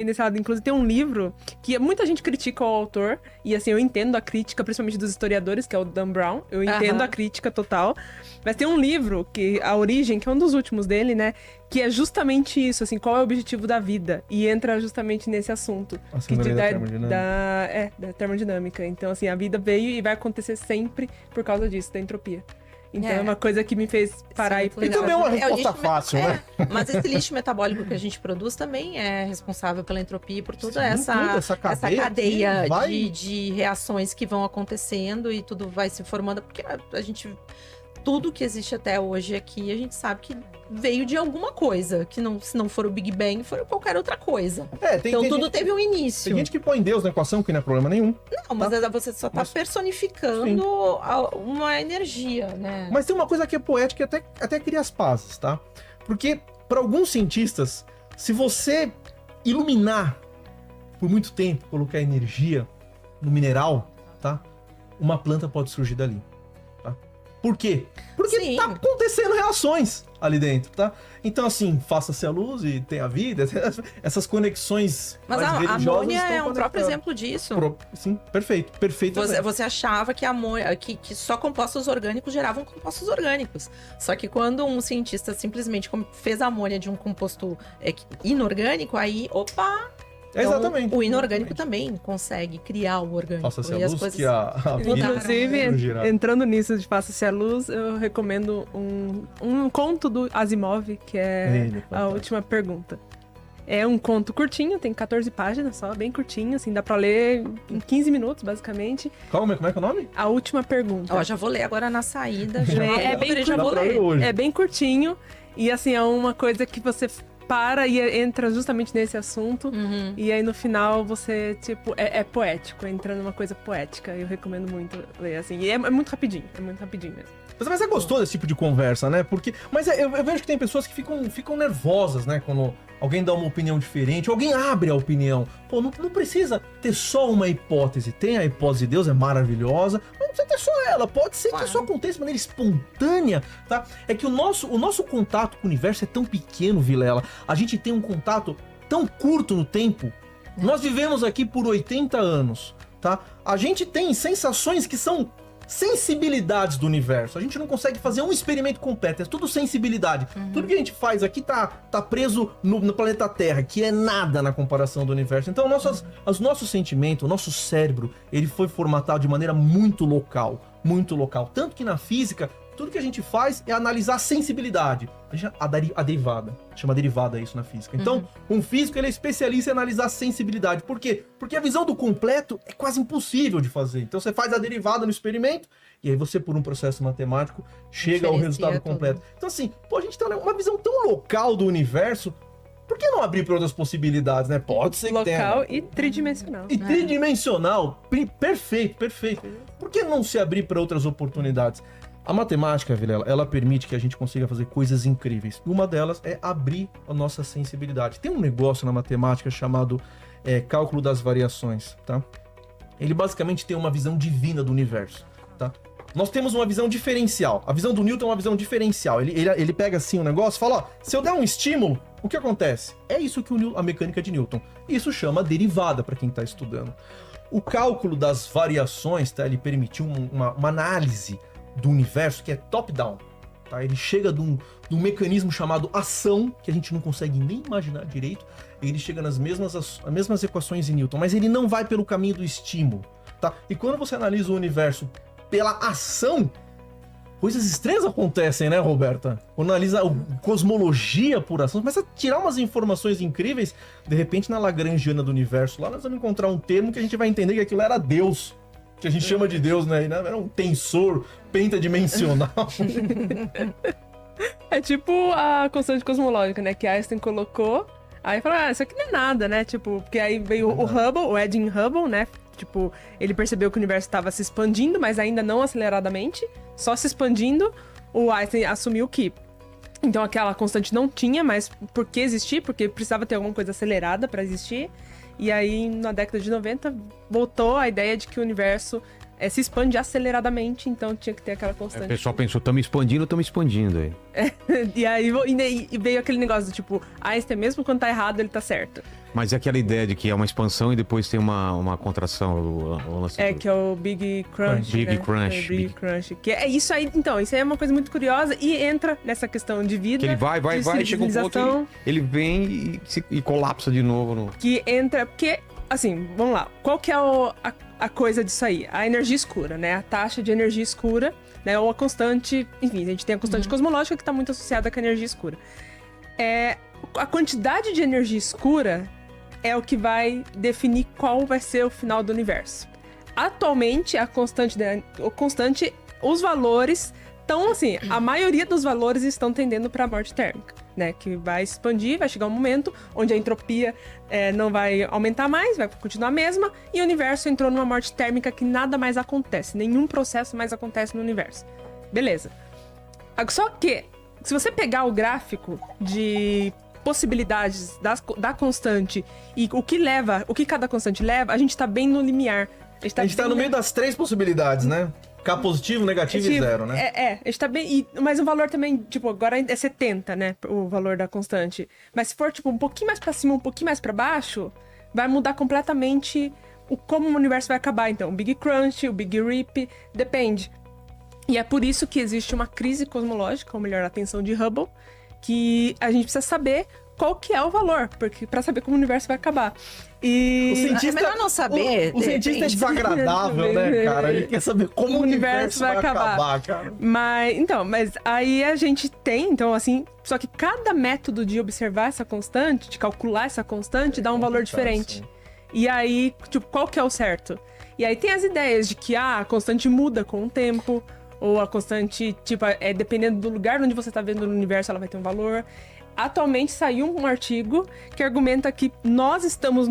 Inclusive tem um livro que muita gente critica o autor, e assim, eu entendo a crítica, principalmente dos historiadores, que é o Dan Brown, eu entendo a crítica total, mas tem um livro, que A Origem, que é um dos últimos dele, né, que é justamente isso, assim, qual é o objetivo da vida, e entra justamente nesse assunto. Da termodinâmica. Então, assim, a vida veio e vai acontecer sempre por causa disso, da entropia. Então é uma coisa que me fez parar e pensar. E também é uma resposta fácil, né? Mas esse lixo metabólico que a gente produz também é responsável pela entropia e por toda essa cadeia de reações que vão acontecendo e tudo vai se formando. Porque a gente... Tudo que existe até hoje aqui, a gente sabe que veio de alguma coisa. Que não, se não for o Big Bang, for qualquer outra coisa. Então tudo teve um início. Tem gente que põe Deus na equação, que não é problema nenhum. Não, mas você só tá personificando uma energia, né? Mas tem uma coisa que é poética e até cria as pazes, tá? Porque, para alguns cientistas, se você iluminar por muito tempo, colocar energia no mineral, tá? Uma planta pode surgir dali. Por quê? Porque tá acontecendo reações ali dentro, tá? Então, assim, faça-se a luz e tem a vida, essas conexões. Mas a amônia é um próprio exemplo disso. Sim, perfeito. Você achava que que só compostos orgânicos geravam compostos orgânicos. Só que quando um cientista simplesmente fez a amônia de um composto inorgânico, aí, opa! Então, exatamente. O inorgânico também consegue criar o orgânico. Faça-se a luz coisas... que a Inclusive, entrando nisso de Faça-se a Luz, eu recomendo um conto do Asimov, que é A Última Pergunta. É um conto curtinho, tem 14 páginas só, bem curtinho, assim, dá pra ler em 15 minutos, basicamente. Como é que é o nome? A Última Pergunta. Ó, já vou ler agora na saída. É bem curtinho, e assim, é uma coisa que você para e entra justamente nesse assunto. E aí no final você, tipo, é poético, entra numa coisa poética. Eu recomendo muito ler, assim. E é muito rapidinho mesmo. Mas é gostoso esse tipo de conversa, né? Mas eu vejo que tem pessoas que ficam nervosas, né? Quando alguém dá uma opinião diferente, alguém abre a opinião. Pô, não precisa ter só uma hipótese. Tem a hipótese de Deus, é maravilhosa, mas não precisa ter só ela. Pode ser que isso aconteça de maneira espontânea, tá? É que o nosso contato com o universo é tão pequeno, Vilela. A gente tem um contato tão curto no tempo. Nós vivemos aqui por 80 anos, tá? A gente tem sensações que são sensibilidades do universo. A gente não consegue fazer um experimento completo, é tudo sensibilidade. Tudo que a gente faz aqui tá preso no planeta Terra, que é nada na comparação do universo. Então, os nossos sentimentos, o nosso cérebro, ele foi formatado de maneira muito local. Tanto que na física, tudo que a gente faz é analisar a sensibilidade. A derivada. Chama derivada isso na física. Então, um físico ele é especialista em analisar a sensibilidade. Por quê? Porque a visão do completo é quase impossível de fazer. Então, você faz a derivada no experimento e aí você, por um processo matemático, chega ao resultado completo. Então, assim, a gente tem uma visão tão local do universo. Por que não abrir para outras possibilidades, né? Pode ser que tenha. Local e tridimensional. E tridimensional. Perfeito. Por que não se abrir para outras oportunidades? A matemática, Vilela, ela permite que a gente consiga fazer coisas incríveis. Uma delas é abrir a nossa sensibilidade. Tem um negócio na matemática chamado cálculo das variações, tá? Ele basicamente tem uma visão divina do universo, tá? Nós temos uma visão diferencial. A visão do Newton é uma visão diferencial. Ele pega assim um negócio e fala, ó, se eu der um estímulo, o que acontece? É isso que a mecânica de Newton. Isso chama derivada para quem está estudando. O cálculo das variações, tá? Ele permitiu uma análise do universo que é top-down, tá? Ele chega de um mecanismo chamado ação, que a gente não consegue nem imaginar direito. Ele chega nas mesmas equações em Newton, mas ele não vai pelo caminho do estímulo, tá? E quando você analisa o universo pela ação, coisas estranhas acontecem, né, Roberta? Quando analisa a cosmologia por ação, começa a tirar umas informações incríveis. De repente, na Lagrangiana do universo, lá nós vamos encontrar um termo que a gente vai entender que aquilo era Deus. Que a gente chama de Deus, né? Era um tensor pentadimensional. É tipo a constante cosmológica, né? Que Einstein colocou. Aí falou, isso aqui não é nada, né? Tipo, porque aí veio o Hubble, o Edwin Hubble, né? Tipo, ele percebeu que o universo estava se expandindo, mas ainda não aceleradamente. Só se expandindo. O Einstein assumiu que... Então aquela constante não tinha, mas por que existir? Porque precisava ter alguma coisa acelerada para existir. E aí, na década de 90, voltou a ideia de que o universo se expande aceleradamente, então tinha que ter aquela O constante. pessoal pensou, estamos expandindo aí. E aí veio aquele negócio do tipo, Einstein, mesmo quando tá errado, ele tá certo. Mas é aquela ideia de que é uma expansão e depois tem uma contração. O lance do- Que é o Big Crunch. Big né? Crunch, É o Big Big- Crunch. Que é isso aí. Então, isso aí é uma coisa muito curiosa e entra nessa questão de vida. Que ele vai, de chega um ponto, civilização, ele vem e colapsa de novo. No... que entra. Porque, assim, vamos lá. Qual que é a coisa disso aí? A energia escura, né? A taxa de energia escura, né? Ou a constante. Enfim, a gente tem a constante cosmológica que está muito associada com a energia escura. A quantidade de energia escura é o que vai definir qual vai ser o final do universo. Atualmente, os valores estão assim, a maioria dos valores estão tendendo para a morte térmica, né? Que vai expandir, vai chegar um momento onde a entropia não vai aumentar mais, vai continuar a mesma, e o universo entrou numa morte térmica que nada mais acontece, nenhum processo mais acontece no universo. Beleza. Só que, se você pegar o gráfico de possibilidades da constante e o que cada constante leva, a gente tá bem no limiar. A gente tá no meio das 3 possibilidades, né? K positivo, negativo e 0, né? A gente tá bem. Mas o valor também, tipo, agora é 70, né? O valor da constante. Mas se for, tipo, um pouquinho mais pra cima, um pouquinho mais pra baixo, vai mudar completamente como o universo vai acabar. Então, o Big Crunch, o Big Rip, depende. E é por isso que existe uma crise cosmológica, ou melhor, a tensão de Hubble, que a gente precisa saber qual que é o valor, porque para saber como o universo vai acabar. E O cientista, é melhor não saber. O cientista é desagradável, né, cara? Ele quer saber como o universo vai acabar, cara. Mas aí a gente tem, então, assim, só que cada método de observar essa constante, de calcular essa constante, dá um valor diferente. Sim. E aí, tipo, qual que é o certo? E aí tem as ideias de que a constante muda com o tempo, ou a constante, tipo, dependendo do lugar onde você tá vendo no universo, ela vai ter um valor. Atualmente saiu um artigo que argumenta que nós estamos